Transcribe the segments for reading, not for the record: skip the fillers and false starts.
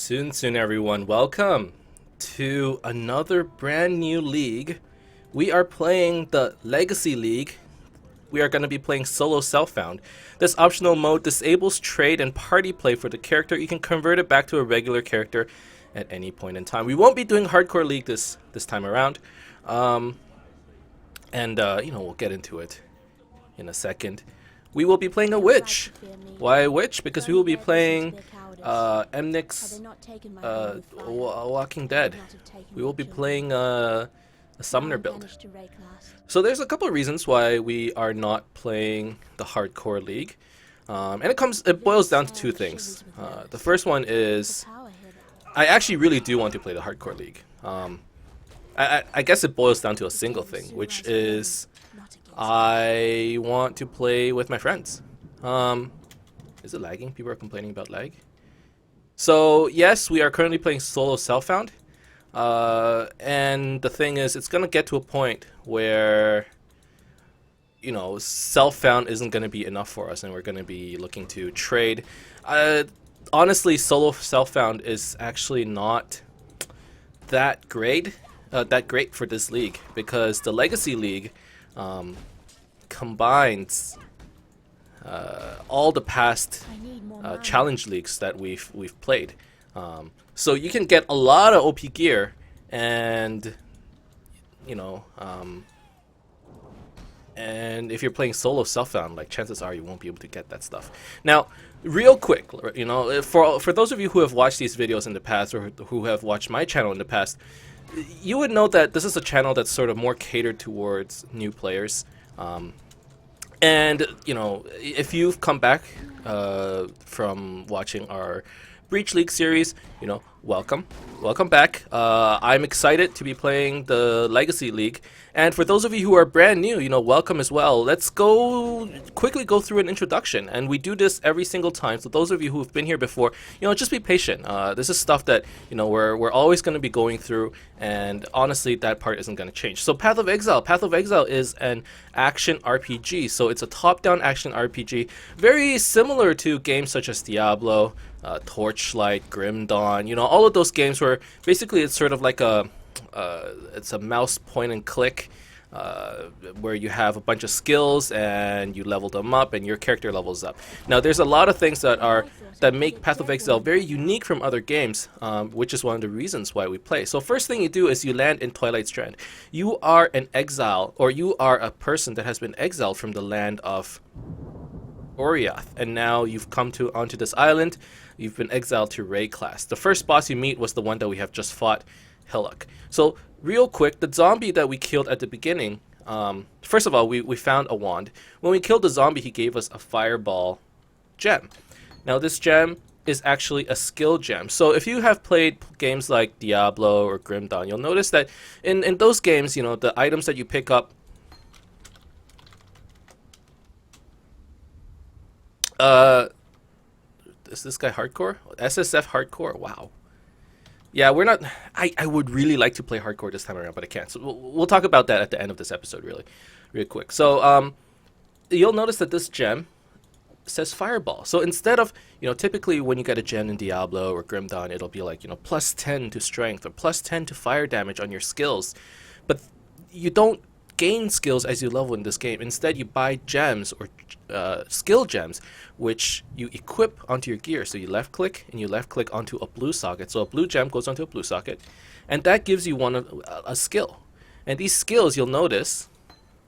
Soon, everyone. Welcome to another brand new league. We are playing the Legacy League. We are going to be playing solo self-found. This optional mode disables trade and party play for the character. You can convert it back to a regular character at any point in time. We won't be doing hardcore league this time around. We'll get into it in a second. We will be playing a witch. Why a witch? Because we will be playing Emnix Walking Dead. We will be playing a summoner build. So there's a couple of reasons why we are not playing the hardcore league, and it boils down to two things. The first one is I actually really do want to play the hardcore league. I guess it boils down to a single thing, which is I want to play with my friends. Is it lagging? People are complaining about lag. So yes, we are currently playing solo self-found. And the thing is, it's going to get to a point where, self-found isn't going to be enough for us and we're going to be looking to trade. Honestly, solo self-found is actually not that great for this league, because the Legacy League combines all the past challenge leagues that we've played. So you can get a lot of OP gear, and and if you're playing solo self-found, like, chances are you won't be able to get that stuff. Now, real quick, for those of you who have watched these videos in the past, or who have watched my channel in the past, you would know that this is a channel that's sort of more catered towards new players. And if you've come back from watching our Breach League series, welcome back. I'm excited to be playing the Legacy League, and for those of you who are brand new, welcome as well. Let's quickly go through an introduction, and we do this every single time. So those of you who have been here before, just be patient. This is stuff that we're always going to be going through, and honestly, that part isn't going to change. So Path of Exile is an action RPG. So it's a top-down action RPG, very similar to games such as Diablo, Torchlight, Grim Dawn, all of those games where basically it's sort of like it's a mouse point and click, where you have a bunch of skills and you level them up and your character levels up. Now there's a lot of things that make Path of Exile very unique from other games, which is one of the reasons why we play. So first thing you do is you land in Twilight Strand. You are an exile, or you are a person that has been exiled from the land of Oriath, and now you've come onto this island. You've been exiled to Ray class. The first boss you meet was the one that we have just fought, Hillock. So real quick, the zombie that we killed at the beginning, first of all, we found a wand. When we killed the zombie, he gave us a fireball gem. Now this gem is actually a skill gem. So if you have played games like Diablo or Grim Dawn, you'll notice that in those games, the items that you pick up, is this guy hardcore? SSF hardcore? Wow. Yeah, we're not. I would really like to play hardcore this time around, but I can't. So we'll talk about that at the end of this episode, real quick. So you'll notice that this gem says fireball. So instead of, typically when you get a gem in Diablo or Grim Dawn, it'll be like, plus 10 to strength or plus 10 to fire damage on your skills. But you don't gain skills as you level in this game. Instead, you buy gems, or skill gems, which you equip onto your gear. So you left click and you left click onto a blue socket. So a blue gem goes onto a blue socket, and that gives you a skill. And these skills, you'll notice,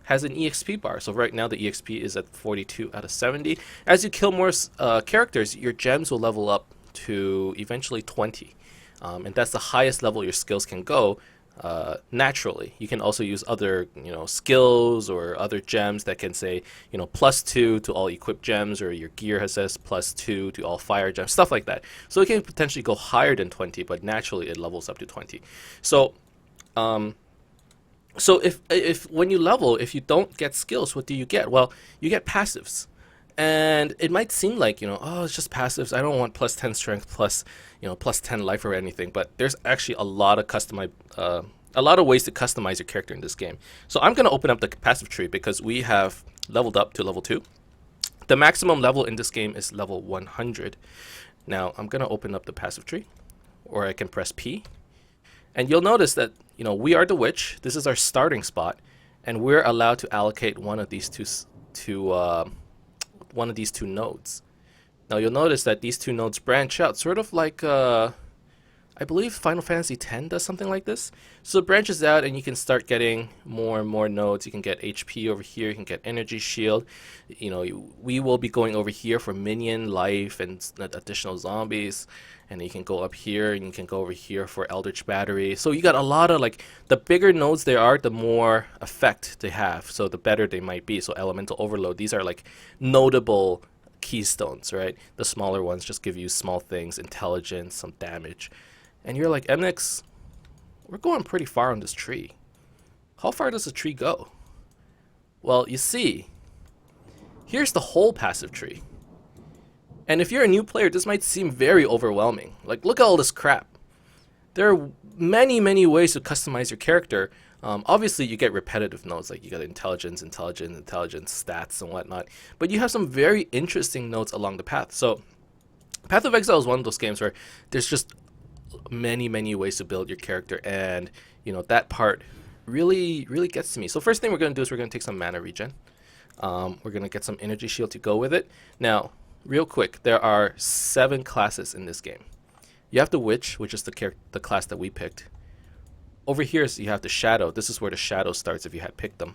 has an EXP bar. So right now the EXP is at 42 out of 70. As you kill more characters, your gems will level up to eventually 20, and that's the highest level your skills can go. Naturally, you can also use other skills or other gems that can say plus 2 to all equipped gems, or your gear says plus 2 to all fire gems, stuff like that. So it can potentially go higher than 20, but naturally it levels up to 20. So if when you level, if you don't get skills, what do you get? Well, you get passives. And it might seem like, oh, it's just passives. I don't want plus 10 strength, plus 10 life or anything. But there's actually a lot of ways to customize your character in this game. So I'm going to open up the passive tree because we have leveled up to level 2. The maximum level in this game is level 100. Now I'm going to open up the passive tree. or I can press P. And you'll notice that, you know, we are the witch. This is our starting spot, and we're allowed to allocate one of these two nodes. Now you'll notice that these two nodes branch out, sort of like I believe Final Fantasy X does something like this. So it branches out, and you can start getting more and more nodes. You can get HP over here. You can get energy shield. You know, we will be going over here for minion life and additional zombies. And you can go up here, and you can go over here for Eldritch Battery. So you got a lot of, like, the bigger nodes they are, the more effect they have. So the better they might be. So Elemental Overload, these are like notable keystones, right? The smaller ones just give you small things, intelligence, some damage. And you're like, Emnix, we're going pretty far on this tree. How far does the tree go? Well, you see, here's the whole passive tree. And if you're a new player, this might seem very overwhelming. Like, look at all this crap. There are many, many ways to customize your character. Obviously, you get repetitive nodes, like you got intelligence, stats, and whatnot. But you have some very interesting nodes along the path. So, Path of Exile is one of those games where there's just many, many ways to build your character, and you know that part really gets to me. So first thing we're going to do is we're going to take some mana regen. We're going to get some energy shield to go with it. Now, real quick, there are 7 classes in this game. You have the witch, which is the class that we picked. Over here you have the shadow. This is where the shadow starts if you had picked them.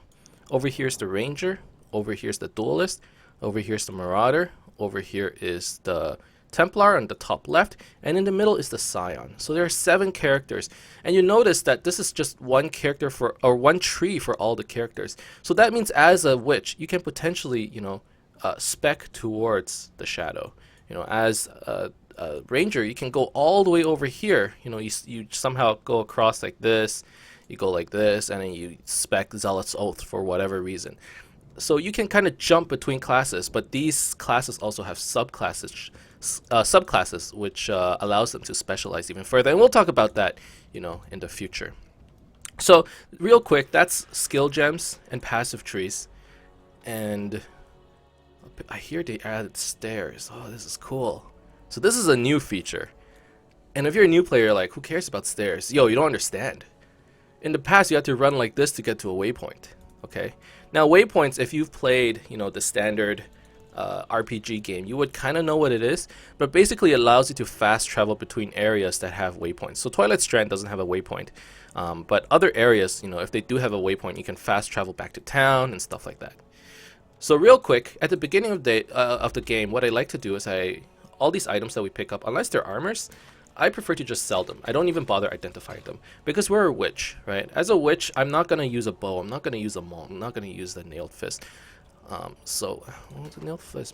Over here is the ranger. Over here is the duelist. Over here is the marauder. Over here is the Templar on the top left, and in the middle is the Scion. So there are 7 characters, and you notice that this is just one character for, or one tree for all the characters. So that means as a witch, you can potentially, you know, spec towards the shadow. You know, as a ranger, you can go all the way over here. You know, you somehow go across like this, you go like this, and then you spec Zealot's Oath for whatever reason. So you can kind of jump between classes, but these classes also have subclasses, which allows them to specialize even further, and we'll talk about that, you know, in the future. So real quick, that's skill gems and passive trees, and I hear they added stairs. Oh, this is cool. So this is a new feature, and if you're a new player, you're like, who cares about stairs? Yo, you don't understand. In the past, you had to run like this to get to a waypoint. Okay. Now waypoints, if you've played, you know, the standard RPG game, you would kind of know what it is, but basically it allows you to fast travel between areas that have waypoints. So Twilight Strand doesn't have a waypoint, but other areas, you know, if they do have a waypoint, you can fast travel back to town and stuff like that. So real quick, at the beginning of the game, what I like to do is all these items that we pick up, unless they're armors, I prefer to just sell them. I don't even bother identifying them, because we're a witch, right? As a witch, I'm not going to use a bow, I'm not going to use a maul, I'm not going to use the nailed fist. So, the nailed fist,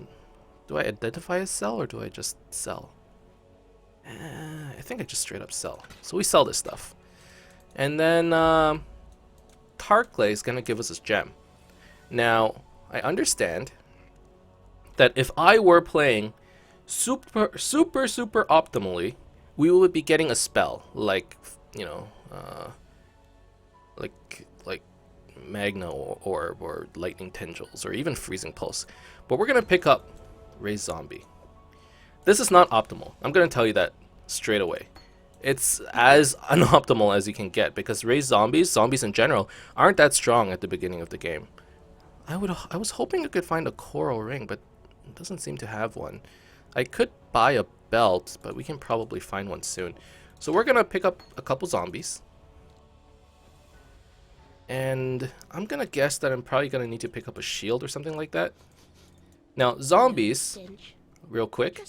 do I identify as sell, or do I just sell? I think I just straight up sell. So we sell this stuff. And then, Tarklay is going to give us this gem. Now, I understand that if I were playing super optimally, we would be getting a spell like, you know, like Magna or Lightning Tendrils or even Freezing Pulse. But we're gonna pick up Raise Zombie. This is not optimal. I'm gonna tell you that straight away. It's as unoptimal as you can get, because Raise zombies in general, aren't that strong at the beginning of the game. I was hoping I could find a coral ring, but it doesn't seem to have one. I could buy a belt, but we can probably find one soon. So we're gonna pick up a couple zombies, and I'm gonna guess that I'm probably gonna need to pick up a shield or something like that. Now zombies, real quick,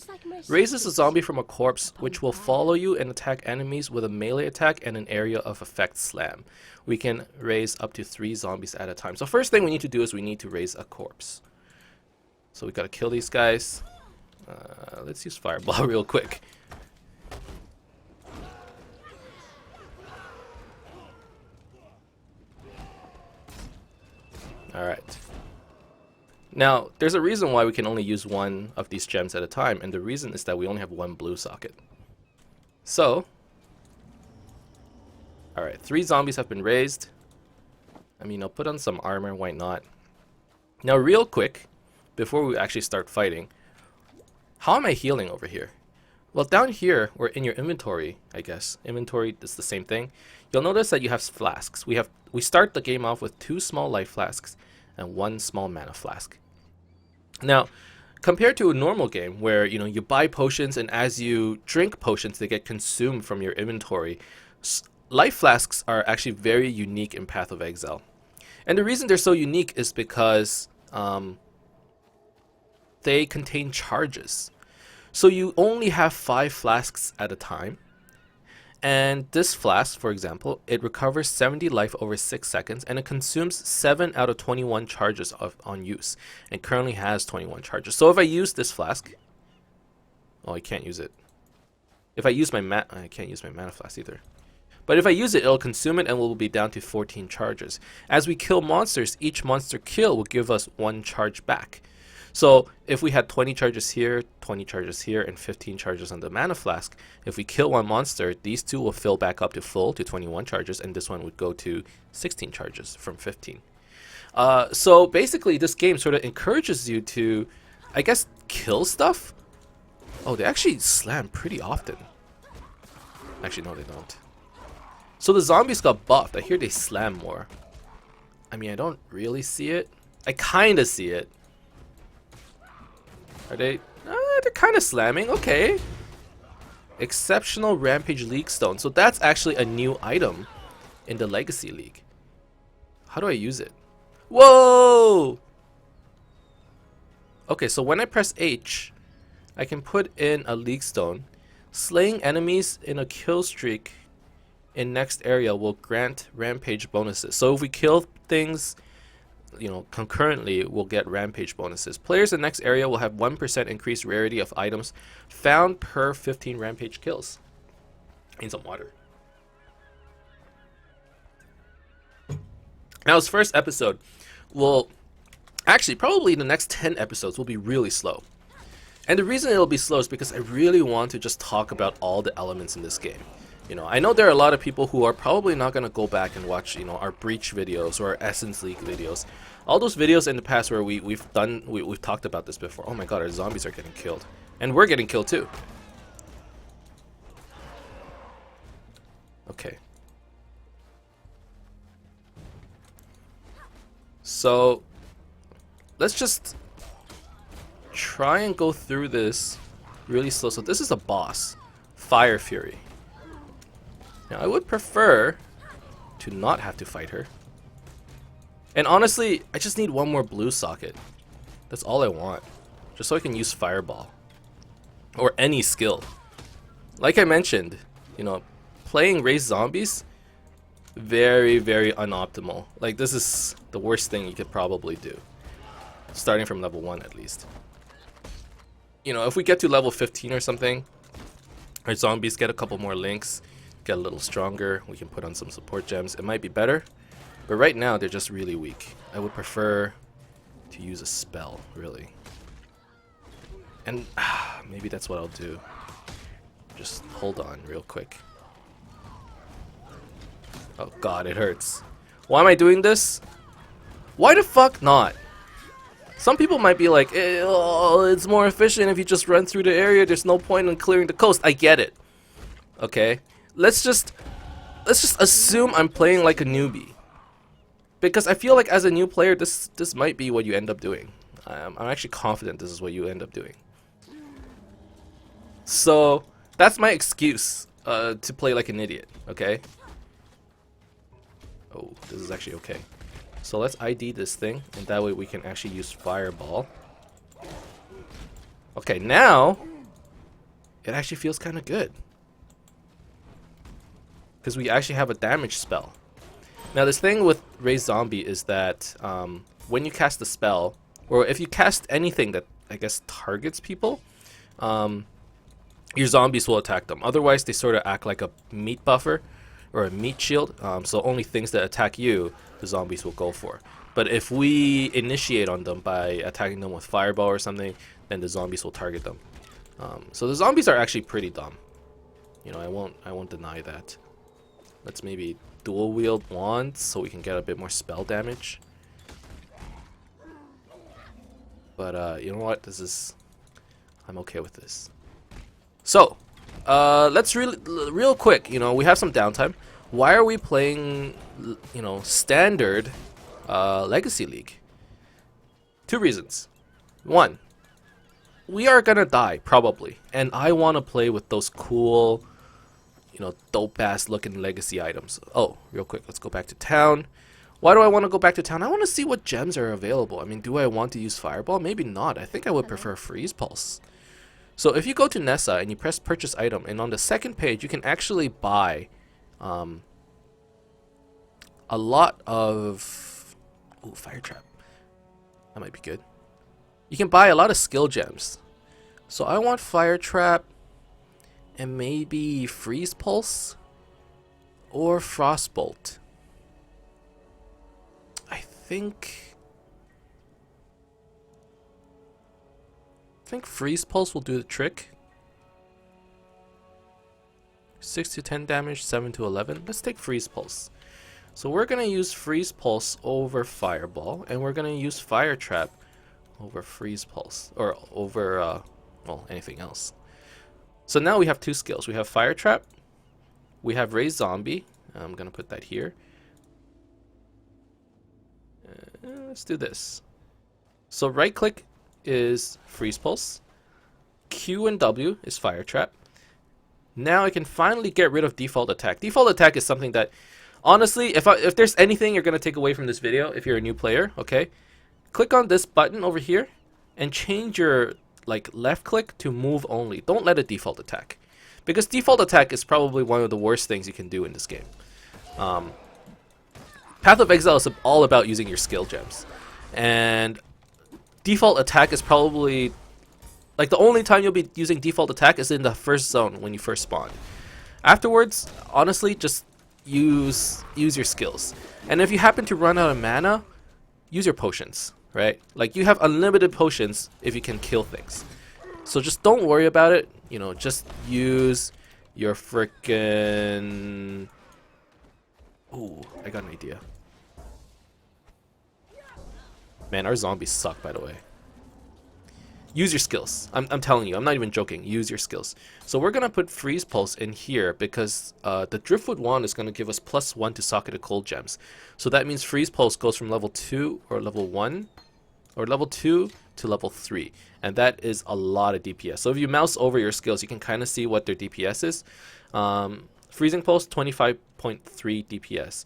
raises a zombie from a corpse, which will follow you and attack enemies with a melee attack and an area of effect slam. We can raise up to 3 zombies at a time. So first thing we need to do is we need to raise a corpse. So we gotta kill these guys. Let's use Fireball real quick. Alright. Now, there's a reason why we can only use one of these gems at a time, and the reason is that we only have one blue socket. So, alright, 3 zombies have been raised. I mean, I'll put on some armor, why not? Now, real quick, before we actually start fighting, how am I healing over here? Well, down here, or in your inventory, I guess, inventory is the same thing. You'll notice that you have flasks. We start the game off with 2 small life flasks and 1 small mana flask. Now, compared to a normal game where you buy potions, and as you drink potions, they get consumed from your inventory. Life flasks are actually very unique in Path of Exile, and the reason they're so unique is because they contain charges. So you only have 5 flasks at a time. And this flask, for example, it recovers 70 life over 6 seconds, and it consumes 7 out of 21 charges on use. It currently has 21 charges. So if I use this flask, oh, I can't use it. If I use my I can't use my mana flask either. But if I use it, it'll consume it and we'll be down to 14 charges. As we kill monsters, each monster kill will give us 1 charge back. So if we had 20 charges here, 20 charges here, and 15 charges on the mana flask, if we kill one monster, these 2 will fill back up to full to 21 charges, and this one would go to 16 charges from 15. So basically, this game sort of encourages you to, I guess, kill stuff. Oh, they actually slam pretty often. Actually, no, they don't. So the zombies got buffed. I hear they slam more. I mean, I don't really see it. I kind of see it. Are they? They're kind of slamming. Okay. Exceptional Rampage League Stone. So that's actually a new item in the Legacy League. How do I use it? Whoa! Okay, so when I press H, I can put in a League Stone. Slaying enemies in a kill streak in next area will grant Rampage bonuses. So if we kill things concurrently, we'll get Rampage bonuses. Players in next area will have 1% increased rarity of items found per 15 Rampage kills. I need some water. Now, this first episode will actually probably the next 10 episodes will be really slow. And the reason it'll be slow is because I really want to just talk about all the elements in this game. I know there are a lot of people who are probably not going to go back and watch, our Breach videos or our Essence League videos. All those videos in the past where we've talked about this before. Oh my god, our zombies are getting killed. And we're getting killed too. Okay. So, let's just try and go through this really slow. So this is a boss. Fire Fury. Now, I would prefer to not have to fight her. And honestly, I just need 1 more blue socket. That's all I want. Just so I can use Fireball. Or any skill. Like I mentioned, playing raised zombies, very, very unoptimal. Like, this is the worst thing you could probably do. Starting from level 1 at least. If we get to level 15 or something, our zombies get a couple more links. Get a little stronger, we can put on some support gems, it might be better, but right now they're just really weak. I would prefer to use a spell, really. And maybe that's what I'll do. Just hold on real quick. Oh god, it hurts. Why am I doing this? Why the fuck not? Some people might be like, it's more efficient if you just run through the area, there's no point in clearing the coast. I get it. Okay? Let's just assume I'm playing like a newbie, because I feel like as a new player, this might be what you end up doing. I'm actually confident this is what you end up doing. So that's my excuse to play like an idiot. Okay. Oh, this is actually okay. So let's ID this thing, and that way we can actually use Fireball. Okay, now it actually feels kind of good. Because we actually have a damage spell. Now, this thing with Raised Zombie is that when you cast a spell, or if you cast anything that, I guess, targets people, your zombies will attack them. Otherwise, they sort of act like a meat buffer or a meat shield. So only things that attack you, the zombies will go for. But if we initiate on them by attacking them with Fireball or something, then the zombies will target them. So the zombies are actually pretty dumb. I won't deny that. Let's maybe dual wield wands so we can get a bit more spell damage. But you know what? I'm okay with this. So, let's real quick. We have some downtime. Why are we playing, standard Legacy League? Two reasons. One, we are gonna die probably, and I want to play with those cool, dope ass looking legacy items. Oh, real quick, let's go back to town. Why do I want to go back to town? I want to see what gems are available. I mean, do I want to use Fireball? Maybe not. I think I would prefer Freeze Pulse. So if you go to Nessa and you press purchase item, and on the second page you can actually buy a lot of Fire Trap. That might be good. You can buy a lot of skill gems. So I want Fire Trap and maybe Freeze Pulse or Frostbolt. I think Freeze Pulse will do the trick. 6 to 10 damage, 7 to 11. Let's take Freeze Pulse. So we're going to use Freeze Pulse over Fireball, and we're going to use Fire Trap over Freeze Pulse, or over, anything else. So now we have two skills. We have Fire Trap, we have Raise Zombie. I'm going to put that here. Let's do this. So right click is Freeze Pulse, Q and W is Fire Trap. Now I can finally get rid of default attack. Default attack is something that, honestly, if there's anything you're going to take away from this video, if you're a new player, okay, click on this button over here and change your left click to move only. Don't let it default attack, because default attack is probably one of the worst things you can do in this game. Path of Exile is all about using your skill gems, and default attack is probably the only time you'll be using default attack is in the first zone when you first spawn. Afterwards, honestly, just use your skills. And if you happen to run out of mana, use your potions, right? You have unlimited potions if you can kill things. So just don't worry about it, just use your frickin'... Ooh, I got an idea. Man, our zombies suck, by the way. Use your skills. I'm telling you, I'm not even joking. Use your skills. So we're going to put Freeze Pulse in here because the Driftwood Wand is going to give us +1 to Socketed Cold Gems. So that means Freeze Pulse goes from level 2 or level 1 or level 2 to level 3. And that is a lot of DPS. So if you mouse over your skills, you can kind of see what their DPS is. Freezing Pulse, 25.3 DPS.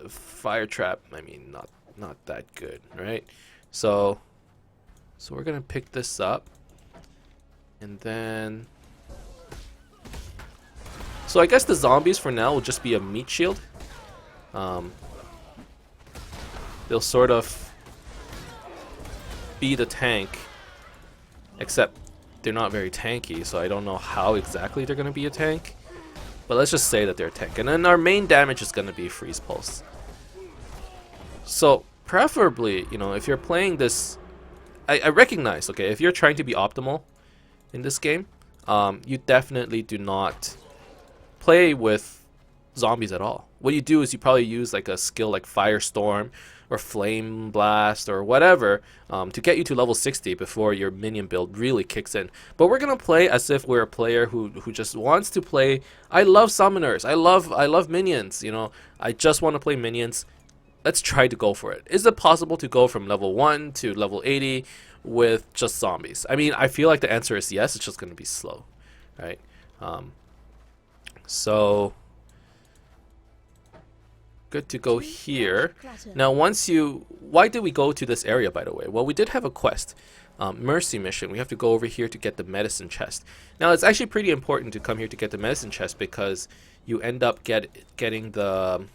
Fire Trap, I mean, not that good, right? So we're gonna pick this up, and then I guess the zombies for now will just be a meat shield. They'll sort of be the tank, except they're not very tanky, so I don't know how exactly they're gonna be a tank. But let's just say that they're a tank, and then our main damage is gonna be Freeze Pulse. So preferably, if you're playing this, I recognize, okay, if you're trying to be optimal in this game, you definitely do not play with zombies at all. What you do is you probably use a skill like Firestorm or Flame Blast or whatever to get you to level 60 before your minion build really kicks in. But we're gonna play as if we're a player who just wants to play. I love summoners. I love minions. I just want to play minions. Let's try to go for it. Is it possible to go from level 1 to level 80 with just zombies? I mean, I feel like the answer is yes. It's just going to be slow, right? So good to go here. Now, why did we go to this area, by the way? Well, we did have a quest, Mercy Mission. We have to go over here to get the medicine chest. Now, it's actually pretty important to come here to get the medicine chest because you end up getting the...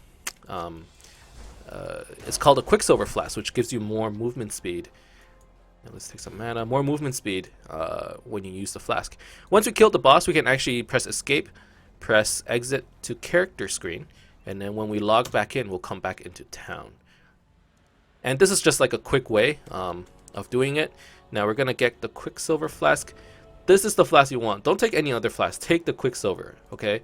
it's called a Quicksilver Flask, which gives you more movement speed. Now let's take some mana. More movement speed when you use the flask. Once we killed the boss, we can actually press escape, press exit to character screen, and then when we log back in, we'll come back into town. And this is just like a quick way of doing it. Now we're going to get the Quicksilver Flask. This is the flask you want. Don't take any other flask. Take the Quicksilver, okay?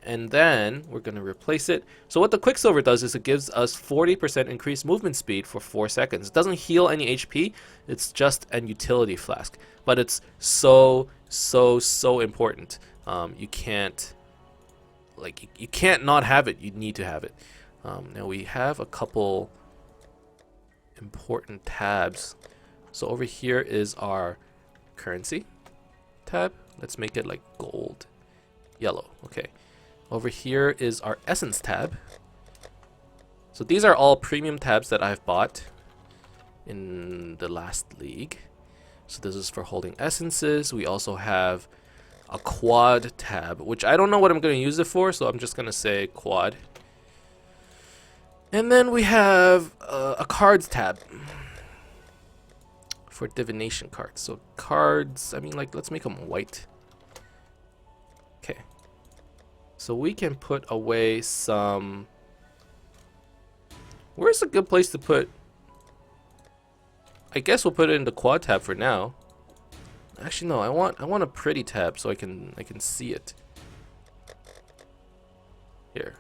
and then we're going to replace it. So what the Quicksilver does is it gives us 40% increased movement speed for 4 seconds. It doesn't heal any HP, it's just an utility flask. But it's so important. You can't, like, you can't not have it. You need to have it. Now we have a couple important tabs. So over here is our currency tab. Let's make it like gold, yellow. Okay. Over here is our essence tab. So these are all premium tabs that I've bought in the last league. So this is for holding essences. We also have a quad tab, which I don't know what I'm going to use it for, so I'm just going to say quad. And then we have a cards tab for divination cards. So cards, I mean, like, let's make them white. Okay. So we can put away some... Where's a good place to put... I guess we'll put it in the quad tab for now. Actually, no, I want a pretty tab so I can see it. Here.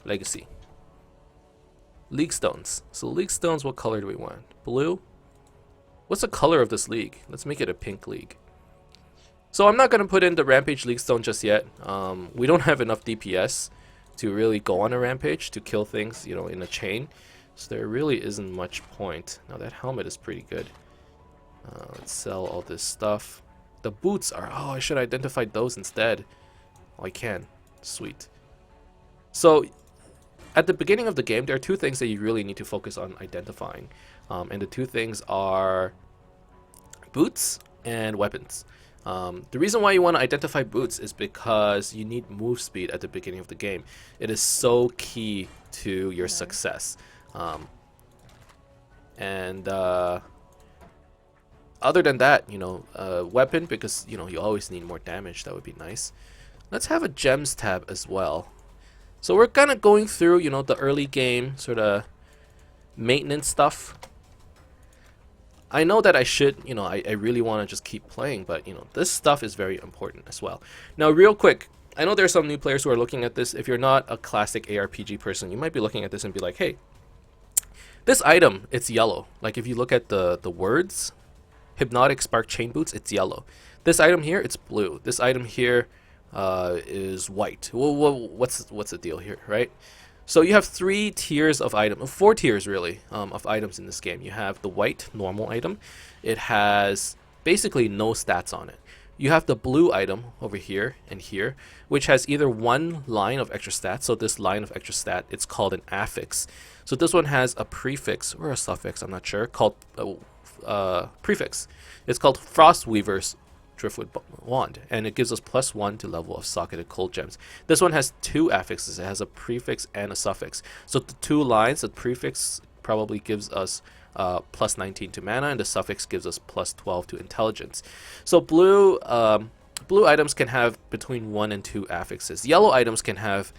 Legacy. League stones. So league stones, what color do we want? Blue? What's the color of this league? Let's make it a pink league. So I'm not going to put in the Rampage League Stone just yet. We don't have enough DPS to really go on a rampage to kill things, you know, in a chain. So there really isn't much point. Now that helmet is pretty good. Let's sell all this stuff. The boots are... Oh, I should have identified those instead. Oh, I can. Sweet. So at the beginning of the game, there are two things that you really need to focus on identifying. And the two things are boots and weapons. The reason why you want to identify boots is because you need move speed at the beginning of the game. It is so key to your success. Other than that, you know, weapon, because, you know, you always need more damage. That would be nice. Let's have a gems tab as well. So we're kind of going through, you know, the early game sort of maintenance stuff. I know that I should, you know, I really want to just keep playing, but, you know, this stuff is very important as well. Now, real quick, I know there are some new players who are looking at this. If you're not a classic ARPG person, you might be looking at this and be like, hey, this item, it's yellow. Like, if you look at the words, Hypnotic Spark Chain Boots, it's yellow. This item here, it's blue. This item here is white. Well, what's the deal here, right? So you have 3 tiers of item, 4 tiers really, of items in this game. You have the white normal item. It has basically no stats on it. You have the blue item over here and here, which has either one line of extra stats. So this line of extra stat, it's called an affix. So this one has a prefix or a suffix, I'm not sure, called prefix. It's called Frostweaver's Driftwood Wand, and it gives us +1 to level of socketed cold gems. This one has 2 affixes. It has a prefix and a suffix. So the 2 lines, the prefix probably gives us +19 to mana, and the suffix gives us +12 to intelligence. So blue items can have between 1 and 2 affixes. Yellow items can have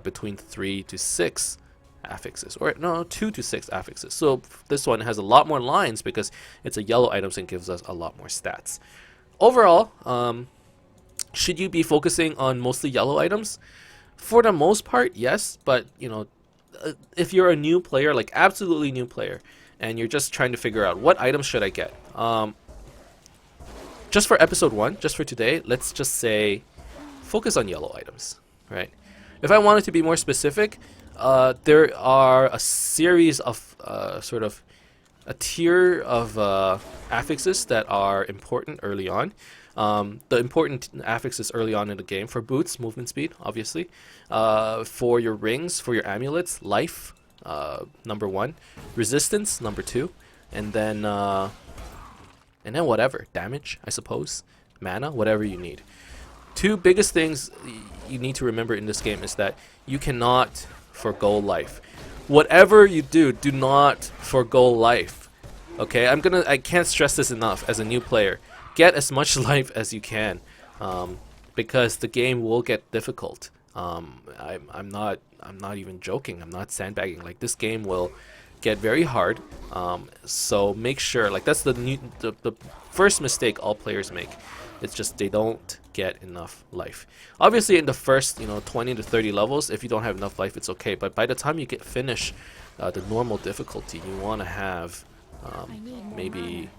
between 3 to 6 affixes, or no, 2 to 6 affixes. So this one has a lot more lines because it's a yellow item and gives us a lot more stats. Overall, should you be focusing on mostly yellow items? For the most part, yes, but, you know, if you're a new player, like absolutely new player, and you're just trying to figure out what items should I get, just for episode 1, just for today, let's just say focus on yellow items, right? If I wanted to be more specific, there are a series of sort of a tier of affixes that are important early on. The important affixes early on in the game: for boots, movement speed, obviously. For your rings, for your amulets, life, number 1, resistance, number 2, and then whatever, damage, I suppose, mana, whatever you need. 2 biggest things you need to remember in this game is that you cannot forgo life. Whatever you do, do not forgo life. Okay, I can't stress this enough as a new player. Get as much life as you can, because the game will get difficult. I'm not even joking. I'm not sandbagging. Like, this game will get very hard. So make sure, like that's the first mistake all players make. It's just they don't get enough life. Obviously, in the first 20 to 30 levels, if you don't have enough life, it's okay. But by the time you finish the normal difficulty, you want to have maybe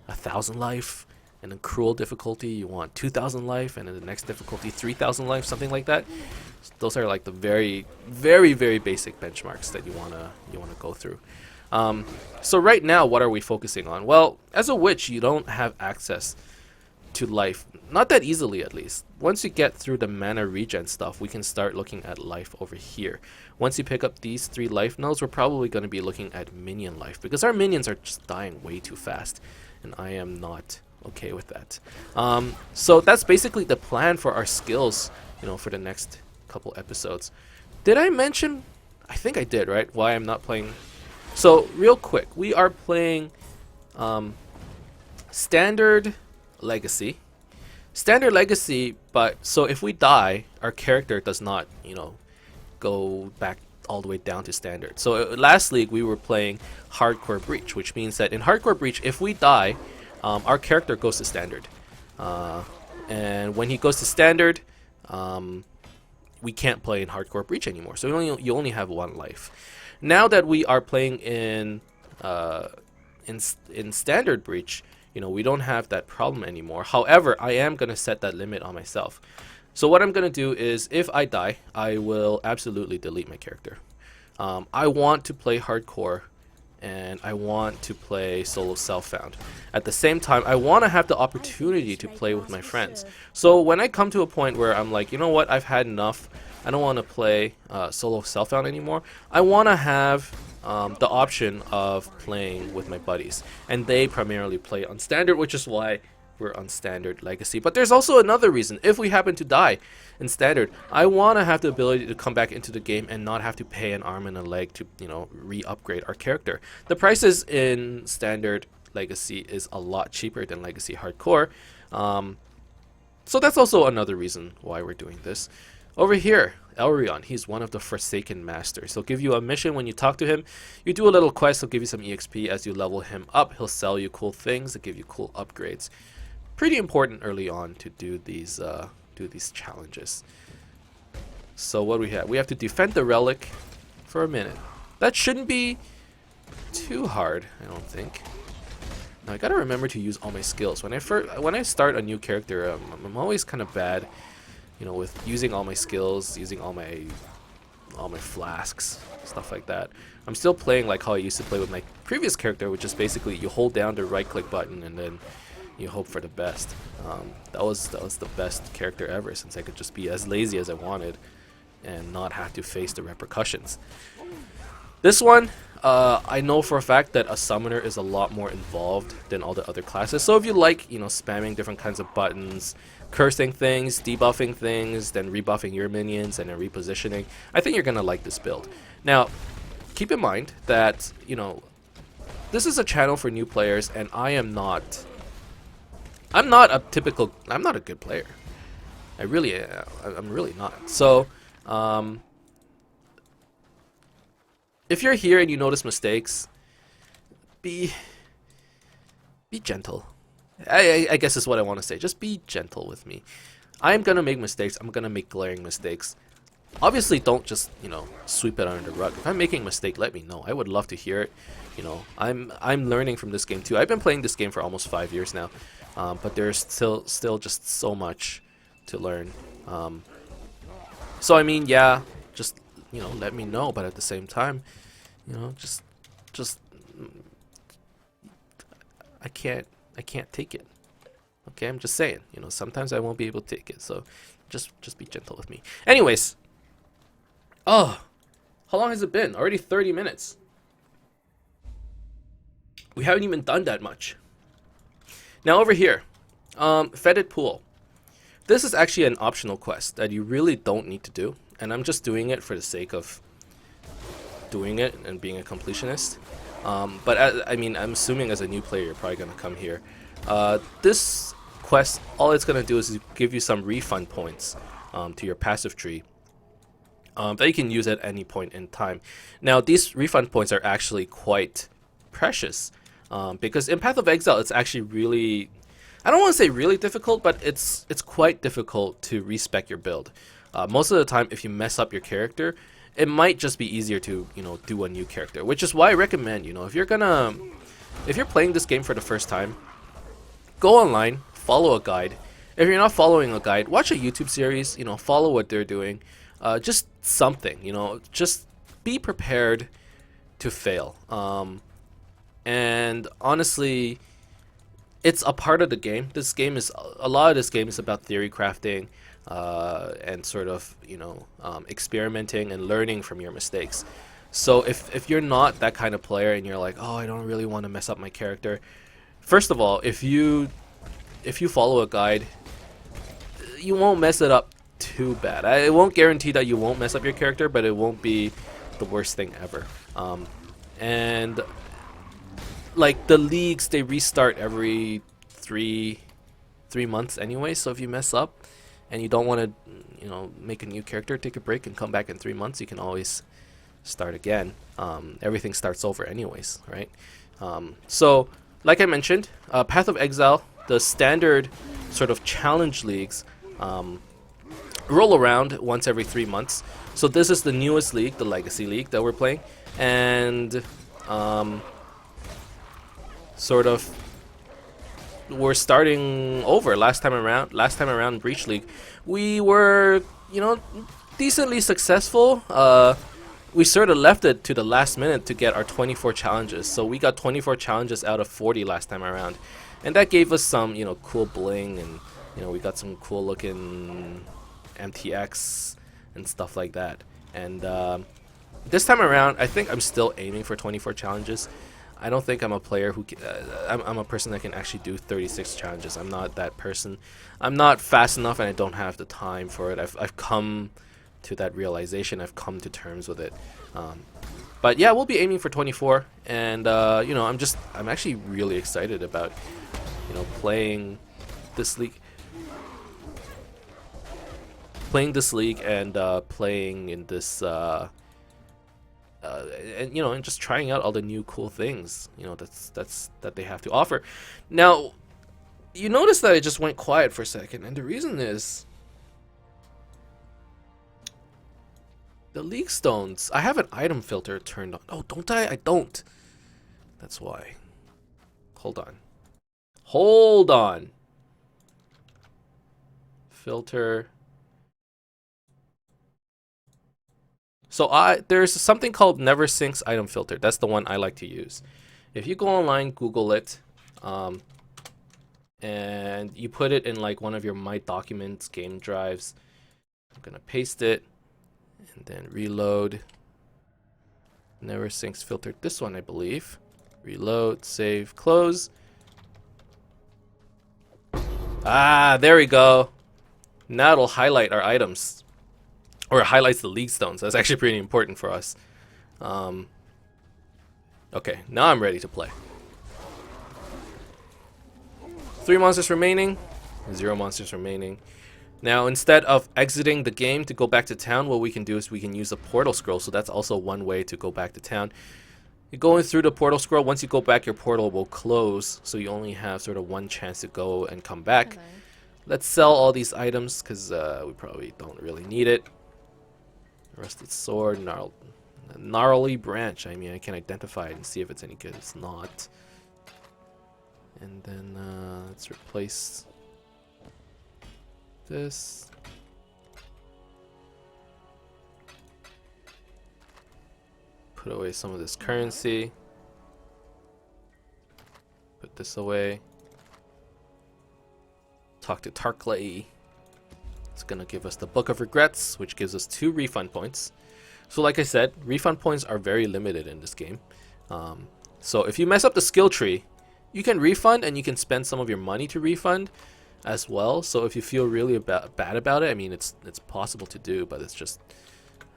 1,000 life. And in cruel difficulty, you want 2,000 life, and in the next difficulty, 3,000 life, something like that. So those are like the very, very, very basic benchmarks that you wanna go through. So right now, what are we focusing on? Well, as a witch, you don't have access to life, not that easily at least. Once you get through the mana regen stuff, we can start looking at life over here. Once you pick up these 3 life nodes, we're probably going to be looking at minion life, because our minions are just dying way too fast, and I am not okay with that. So that's basically the plan for our skills, for the next couple episodes. Did I mention? I think I did, right? Why I'm not playing. So real quick, we are playing standard legacy. Standard legacy, but so if we die, our character does not, go back all the way down to standard. So last league we were playing hardcore breach, which means that in hardcore breach, if we die, our character goes to standard, and when he goes to standard, we can't play in hardcore breach anymore. So you only have 1 life. Now that we are playing in standard breach, we don't have that problem anymore. However, I am gonna set that limit on myself. So what I'm gonna do is, if I die, I will absolutely delete my character. I want to play hardcore, and I want to play solo self-found. At the same time, I want to have the opportunity to play with my friends. So when I come to a point where I'm like, you know what, I've had enough, I don't want to play solo self-found anymore, I want to have the option of playing with my buddies. And they primarily play on standard, which is why we're on standard legacy. But there's also another reason. If we happen to die in standard, I want to have the ability to come back into the game and not have to pay an arm and a leg to re-upgrade our character. The prices in standard legacy is a lot cheaper than legacy hardcore, so that's also another reason why we're doing this. Over here, Elrion, he's one of the Forsaken Masters. He'll give you a mission when you talk to him. You do a little quest, he'll give you some EXP. As you level him up, he'll sell you cool things, he'll give you cool upgrades. Pretty important early on to do these challenges. So what do we have? We have to defend the relic for a minute. That shouldn't be too hard, I don't think. Now I gotta remember to use all my skills. When I start a new character, I'm always kind of bad, with using all my skills, using all my flasks, stuff like that. I'm still playing like how I used to play with my previous character, which is basically you hold down the right-click button and then you hope for the best. That was the best character ever, since I could just be as lazy as I wanted and not have to face the repercussions. This one, I know for a fact that a summoner is a lot more involved than all the other classes. So if you like, spamming different kinds of buttons, cursing things, debuffing things, then rebuffing your minions, and then repositioning, I think you're gonna like this build. Now, keep in mind that this is a channel for new players, and I'm not a good player. I'm really not. So, if you're here and you notice mistakes, be gentle. I guess is what I want to say. Just be gentle with me. I'm gonna make mistakes. I'm gonna make glaring mistakes. Obviously, don't just sweep it under the rug. If I'm making a mistake, let me know. I would love to hear it. I'm learning from this game too. I've been playing this game for almost 5 years now. But there's still just so much to learn. So I mean, yeah, just let me know. But at the same time, just I can't take it. Okay, I'm just saying. Sometimes I won't be able to take it. So just be gentle with me. Anyways, oh, how long has it been? Already 30 minutes. We haven't even done that much. Now over here, Fetid Pool. This is actually an optional quest that you really don't need to do, and I'm just doing it for the sake of doing it and being a completionist. But I'm assuming as a new player, you're probably gonna come here. This quest, all it's gonna do is give you some refund points to your passive tree. that you can use at any point in time. Now, these refund points are actually quite precious because in Path of Exile, it's actually really, I don't want to say really difficult, but it's quite difficult to respec your build. Most of the time, if you mess up your character, it might just be easier to, you know, do a new character, which is why I recommend, you know, if you're playing this game for the first time, go online, follow a guide. If you're not following a guide, watch a YouTube series, you know, follow what they're doing. Just something, you know, just be prepared to fail. And honestly, it's a part of the game. A lot of this game is about theory crafting and sort of, you know, experimenting and learning from your mistakes. So if you're not that kind of player and you're like, oh, I don't really want to mess up my character, first of all, if you follow a guide, you won't mess it up too bad. I won't guarantee that you won't mess up your character, but it won't be the worst thing ever. And like the leagues, they restart every three months anyway. So if you mess up and you don't want to, you know, make a new character, take a break and come back in 3 months, you can always start again. Everything starts over anyways, right? So like I mentioned, Path of Exile, the standard sort of challenge leagues roll around once every 3 months. So this is the newest league, the Legacy League that we're playing, and sort of we're starting over. Last time around Breach League, we were, you know, decently successful. We sort of left it to the last minute to get our 24 challenges. So we got 24 challenges out of 40 last time around, and that gave us some, you know, cool bling, and you know, we got some cool looking MTX and stuff like that. And this time around, I think I'm still aiming for 24 challenges. I don't think I'm a player who I'm a person that can actually do 36 challenges. I'm not that person. I'm not fast enough, and I don't have the time for it. I've come to that realization. I've come to terms with it. But yeah, we'll be aiming for 24, and you know, I'm actually really excited about, you know, playing this league and playing in this and you know, and just trying out all the new cool things, you know, that they have to offer. Now, you notice that I just went quiet for a second, and the reason is the league stones. I have an item filter turned on. Oh, don't I? I don't. That's why. Hold on. Hold on. Filter. So there's something called Never Syncs Item Filter. That's the one I like to use. If you go online, Google it, and you put it in like one of your My Documents game drives. I'm gonna paste it and then reload. Never Syncs Filter. This one, I believe. Reload, save, close. Ah, there we go. Now it'll highlight our items. Or it highlights the league stones. That's actually pretty important for us. Okay, now I'm ready to play. 3 monsters remaining. 0 monsters remaining. Now, instead of exiting the game to go back to town, what we can do is we can use a portal scroll. So that's also one way to go back to town. You're going through the portal scroll. Once you go back, your portal will close. So you only have sort of one chance to go and come back. Hello. Let's sell all these items because we probably don't really need it. Rusted sword, gnarly branch. I mean, I can identify it and see if it's any good. It's not. And then let's replace this. Put away some of this currency. Put this away. Talk to Tarkley. It's going to give us the Book of Regrets, which gives us 2 refund points. So like I said, refund points are very limited in this game. So if you mess up the skill tree, you can refund, and you can spend some of your money to refund as well. So if you feel really bad about it, I mean, it's possible to do, but it's just,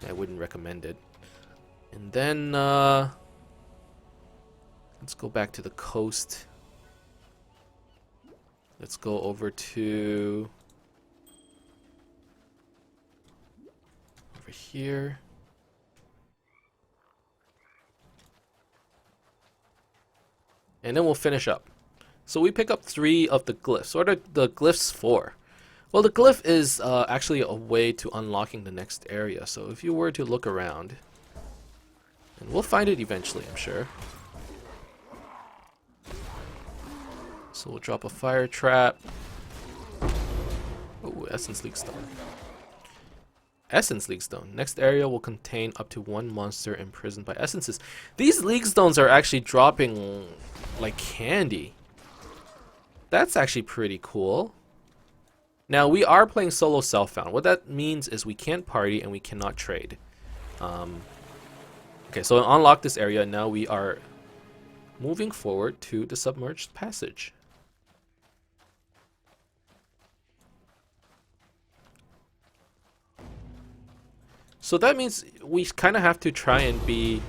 I wouldn't recommend it. And then let's go back to the coast. Let's go over over here. And then we'll finish up. So we pick up 3 of the glyphs. What are the glyphs for? Well, the glyph is actually a way to unlocking the next area. So if you were to look around, and we'll find it eventually, I'm sure. So we'll drop a fire trap. Oh, Essence Leak Stone. Essence Leak Stone. Next area will contain up to 1 monster imprisoned by essences. These Leak Stones are actually dropping like candy. That's actually pretty cool. Now, we are playing solo self-found. What that means is we can't party and we cannot trade. Okay, so to unlock this area, now we are moving forward to the Submerged passage. So that means we kind of have to try and be...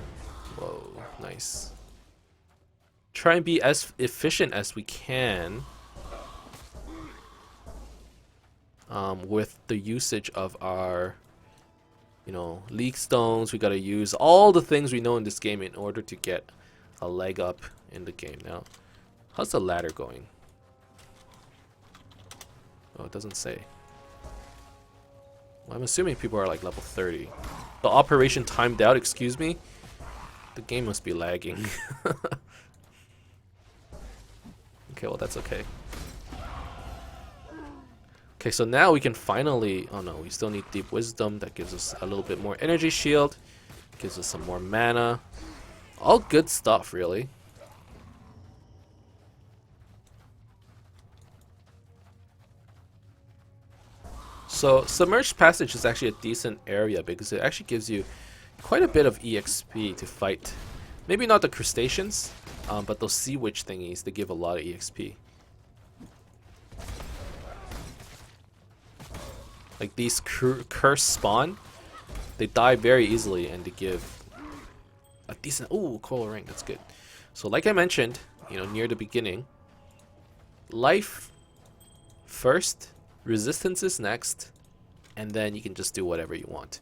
Whoa, nice. Try and be as efficient as we can with the usage of our, you know, leak stones. We gotta use all the things we know in this game in order to get a leg up in the game. Now, how's the ladder going? Oh, it doesn't say. Well, I'm assuming people are like level 30. The operation timed out, excuse me? The game must be lagging. Okay, well that's okay. Okay, so now we can finally... Oh no, we still need Deep Wisdom. That gives us a little bit more energy shield. Gives us some more mana. All good stuff, really. So, Submerged Passage is actually a decent area because it actually gives you quite a bit of EXP to fight. Maybe not the crustaceans, but those sea witch thingies, they give a lot of EXP. Like these curse spawn, they die very easily and they give a decent... Ooh, coral ring, that's good. So like I mentioned, you know, near the beginning, life first, resistance is next, and then you can just do whatever you want.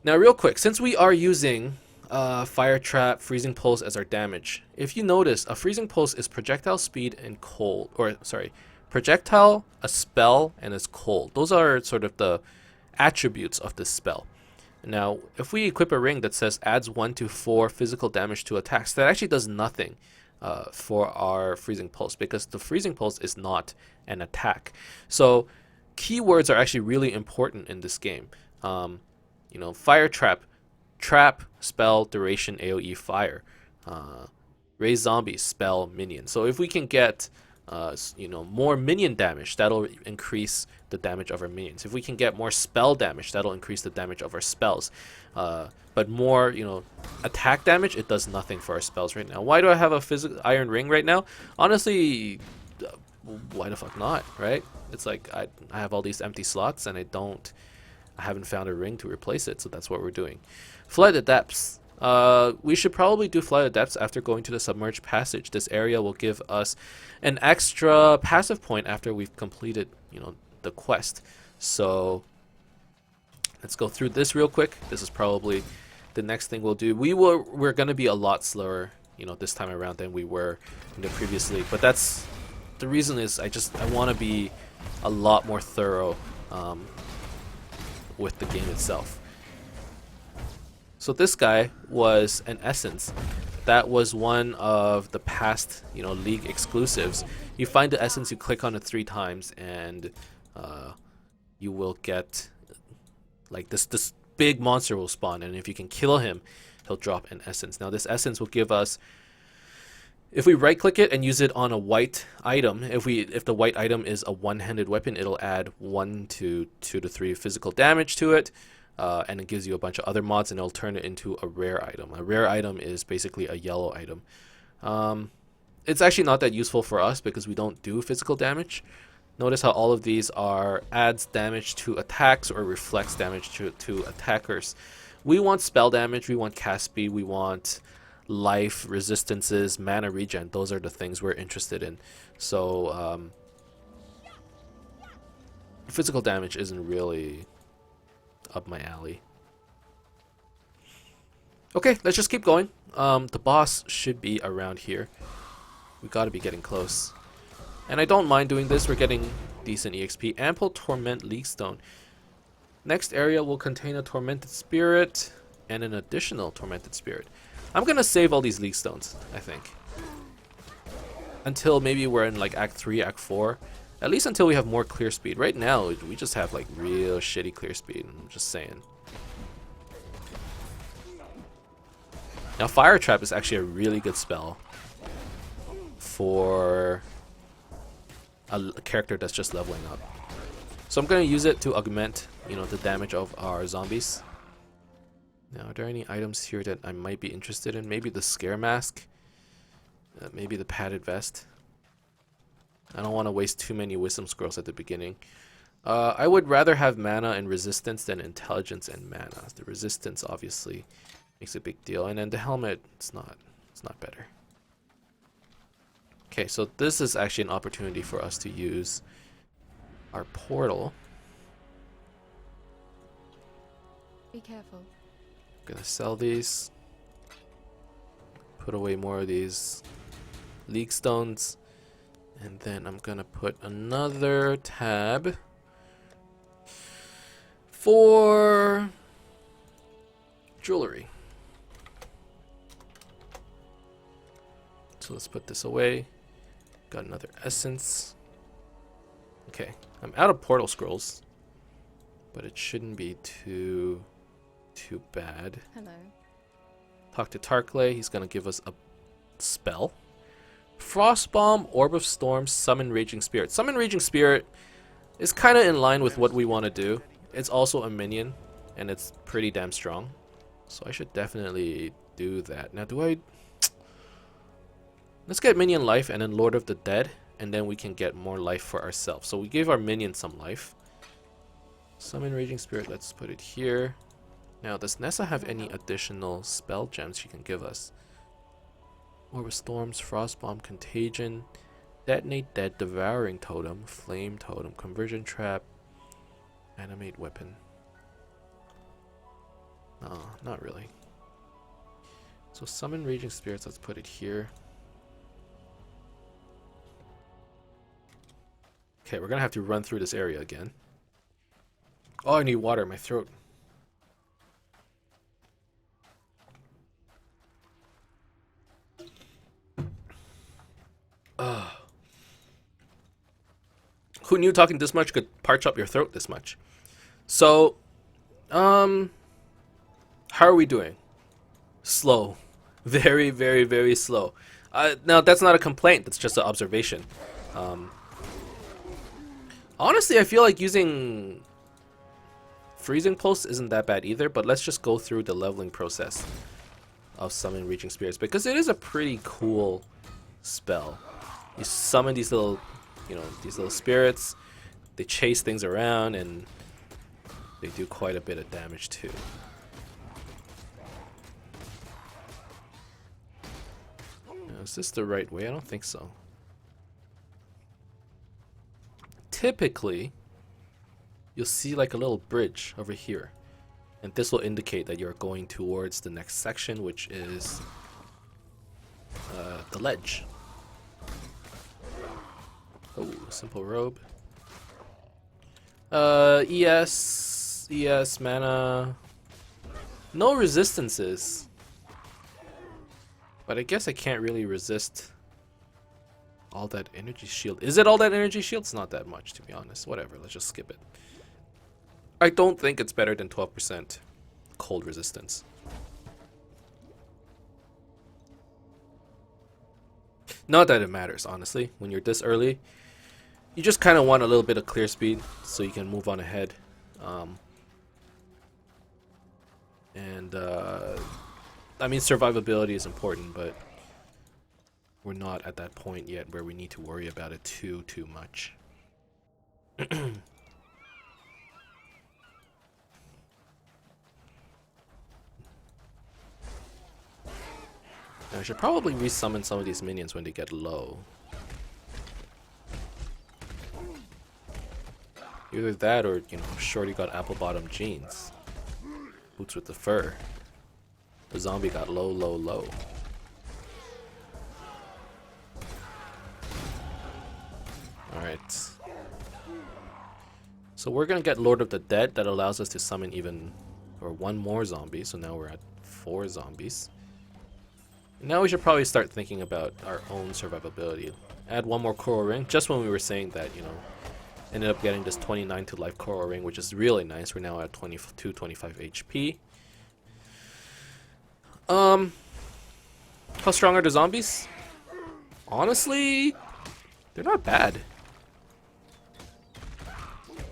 Now real quick, since we are using fire trap, freezing pulse as our damage, if you notice, a freezing pulse is projectile speed and cold, or sorry, projectile, a spell, and is cold. Those are sort of the attributes of this spell. Now, if we equip a ring that says adds 1 to 4 physical damage to attacks, that actually does nothing for our freezing pulse because the freezing pulse is not an attack. So keywords are actually really important in this game. You know, fire trap, trap, spell, duration, AoE, fire. Raise zombies, spell, minion. So if we can get you know, more minion damage, that'll increase the damage of our minions. If we can get more spell damage, that'll increase the damage of our spells. But more, you know, attack damage, it does nothing for our spells right now. Why do I have a physical iron ring right now? Honestly, why the fuck not, right? It's like I have all these empty slots and I haven't found a ring to replace it, so that's what we're doing. Flight of Depths. We should probably do Flight of Depths after going to the Submerged Passage. This area will give us an extra passive point after we've completed, you know, the quest. So let's go through this real quick. This is probably the next thing we'll do. We're gonna be a lot slower, you know, this time around than we were in the previous league. But that's the reason is I want to be a lot more thorough with the game itself. So this guy was an essence. That was one of the past, you know, league exclusives. You find the essence, you click on it 3 times, and you will get like this big monster will spawn, and if you can kill him, he'll drop an essence. Now this essence will give us, if we right click it and use it on a white item, if the white item is a one-handed weapon, it'll add 1 to 2 to 3 physical damage to it. And it gives you a bunch of other mods, and it'll turn it into a rare item. A rare item is basically a yellow item. It's actually not that useful for us because we don't do physical damage. Notice how all of these are adds damage to attacks or reflects damage to attackers. We want spell damage, we want cast speed, we want life, resistances, mana regen. Those are the things we're interested in. So physical damage isn't really up my alley. Okay, let's just keep going. The boss should be around here. We gotta be getting close. And I don't mind doing this. We're getting decent EXP. Ample Torment League Stone. Next area will contain a Tormented Spirit and an additional Tormented Spirit. I'm gonna save all these League Stones, I think. Until maybe we're in like Act 3, Act 4. At least until we have more clear speed. Right now, we just have like real shitty clear speed. I'm just saying. Now, Fire Trap is actually a really good spell for a character that's just leveling up. So I'm going to use it to augment, you know, the damage of our zombies. Now, are there any items here that I might be interested in? Maybe the Scare Mask. Maybe the Padded Vest. I don't want to waste too many Wisdom Scrolls at the beginning. I would rather have mana and resistance than intelligence and mana. The resistance obviously makes a big deal, and then the helmet, it's not better. Okay, so this is actually an opportunity for us to use our portal. Be careful. I'm gonna sell these. Put away more of these League Stones. And then I'm gonna put another tab for jewelry. So let's put this away. Got another essence. Okay, I'm out of portal scrolls, but it shouldn't be too bad. Hello. Talk to Tarkley. He's gonna give us a spell. Frostbomb, Orb of Storm, Summon Raging Spirit. Summon Raging Spirit is kind of in line with what we want to do. It's also a minion, and it's pretty damn strong. So I should definitely do that. Now, let's get Minion life and then Lord of the Dead, and then we can get more life for ourselves. So we gave our minion some life. Summon Raging Spirit, let's put it here. Now, does Nessa have any additional spell gems she can give us? Orb of Storms, Frostbomb, Contagion, Detonate Dead, Devouring Totem, Flame Totem, Conversion Trap, Animate Weapon. No, not really. So Summon Raging Spirits, let's put it here. Okay, we're gonna have to run through this area again. Oh, I need water in my throat. Who knew talking this much could parch up your throat this much? So, how are we doing? Slow. Very, very, very slow. Now, that's not a complaint. That's just an observation. Honestly, I feel like using Freezing Pulse isn't that bad either, but let's just go through the leveling process of Summon Raging Spirits, because it is a pretty cool spell. You summon these little, these little spirits. They chase things around, and they do quite a bit of damage too. Now, is this the right way? I don't think so. Typically, you'll see like a little bridge over here, and this will indicate that you're going towards the next section, which is the ledge. Oh, simple robe. ES mana. No resistances. But I guess I can't really resist all that energy shield. Is it all that energy shield? It's not that much, to be honest. Whatever, let's just skip it. I don't think it's better than 12% cold resistance. Not that it matters, honestly. When you're this early, you just kind of want a little bit of clear speed so you can move on ahead. I mean, survivability is important, but we're not at that point yet where we need to worry about it too much. Now, I should probably resummon some of these minions when they get low. Either that or, Shorty got apple bottom jeans. Boots with the fur. The zombie got low, low, low. Alright. So we're gonna get Lord of the Dead. That allows us to summon one more zombie. So now we're at 4 zombies. Now we should probably start thinking about our own survivability. Add 1 more coral ring. Just when we were saying that, ended up getting this 29 to life coral ring, which is really nice. We're now at 22, 25 HP. How strong are the zombies? Honestly, they're not bad.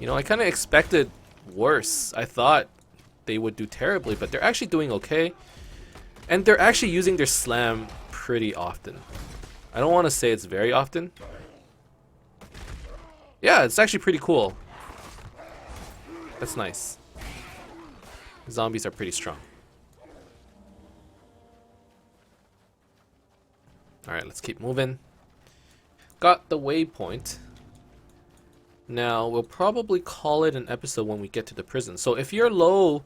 I kind of expected worse. I thought they would do terribly, but they're actually doing okay. And they're actually using their slam pretty often. I don't want to say it's very often. Yeah, it's actually pretty cool. That's nice. The zombies are pretty strong. Alright, let's keep moving. Got the waypoint. Now, we'll probably call it an episode when we get to the prison. So if you're low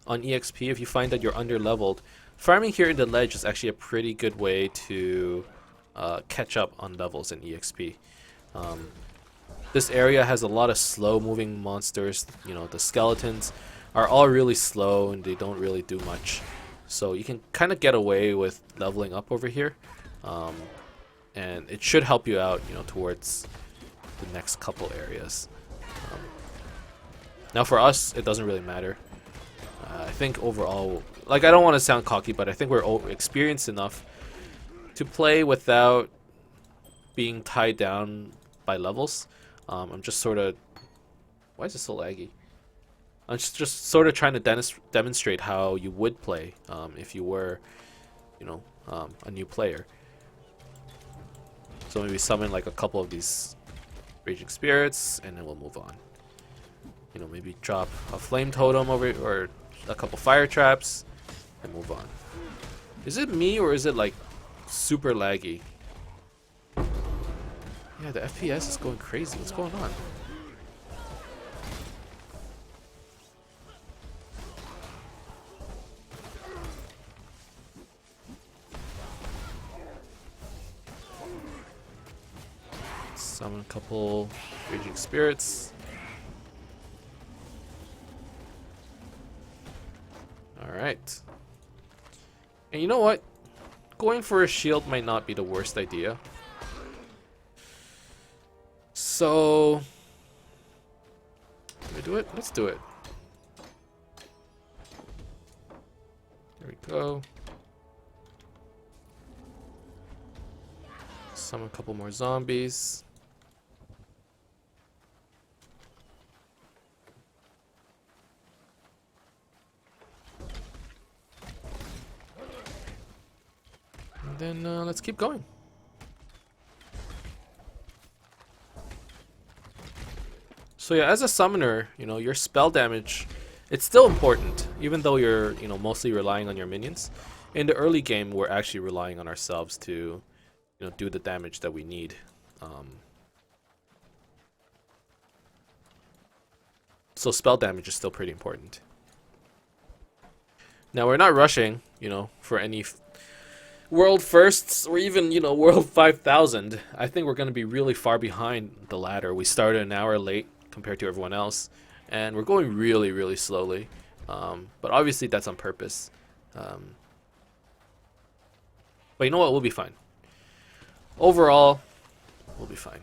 on EXP, if you find that you're under-leveled, farming here in the ledge is actually a pretty good way to catch up on levels in EXP. This area has a lot of slow-moving monsters. The skeletons are all really slow and they don't really do much. So you can kind of get away with leveling up over here. And it should help you out, towards the next couple areas. Now for us, it doesn't really matter. I think overall, I don't want to sound cocky, but I think we're experienced enough to play without being tied down by levels. I'm just sort of... Why is it so laggy? I'm just sort of trying to demonstrate how you would play if you were, a new player. So maybe summon a couple of these Raging Spirits, and then we'll move on. Maybe drop a Flame Totem over, or a couple Fire Traps, and move on. Is it me, or is it super laggy? Yeah, the FPS is going crazy. What's going on? Summon a couple Raging Spirits. Alright. And you know what? Going for a shield might not be the worst idea. So... Can we do it? Let's do it. There we go. Summon a couple more zombies. And then let's keep going. So yeah, as a summoner, your spell damage, it's still important, even though you're, mostly relying on your minions. In the early game, we're actually relying on ourselves to, do the damage that we need. So spell damage is still pretty important. Now we're not rushing, for any world firsts or even, world 5000. I think we're going to be really far behind the ladder. We started an hour late compared to everyone else, and we're going really, really slowly. But obviously that's on purpose. But you know what? We'll be fine. Overall, we'll be fine.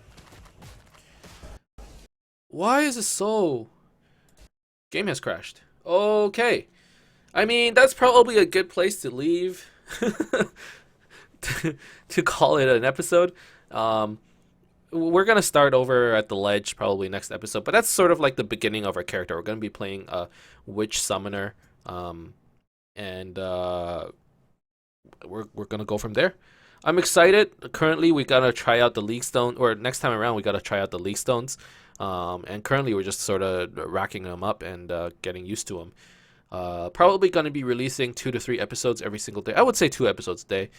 Why is it so... Game has crashed. Okay. I mean, that's probably a good place to leave. to call it an episode. We're gonna start over at the ledge probably next episode, but that's sort of like the beginning of our character. We're gonna be playing a witch summoner, and we're gonna go from there. I'm excited. Currently, we gotta try out the League Stone, or next time around, we gotta try out the League Stones. And currently, we're just sort of racking them up and getting used to them. Probably going to be releasing 2 to 3 episodes every single day. I would say 2 episodes a day.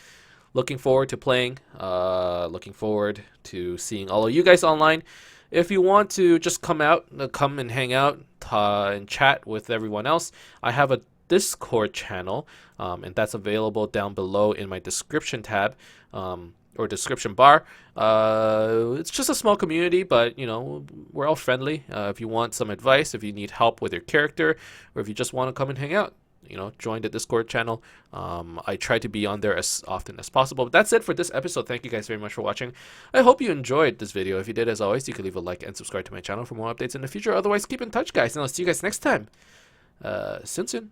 Looking forward to playing. Looking forward to seeing all of you guys online. If you want to just come and hang out and chat with everyone else, I have a Discord channel, and that's available down below in my description tab. Or description bar. It's just a small community, but you know, we're all friendly. If you want some advice, if you need help with your character, or if you just want to come and hang out, you know, join the Discord channel. I try to be on there as often as possible. But that's it for this episode. Thank you guys very much for watching. I hope you enjoyed this video. If you did, as always, you can leave a like and subscribe to my channel for more updates in the future. Otherwise, keep in touch, guys, and I'll see you guys next time. Soon.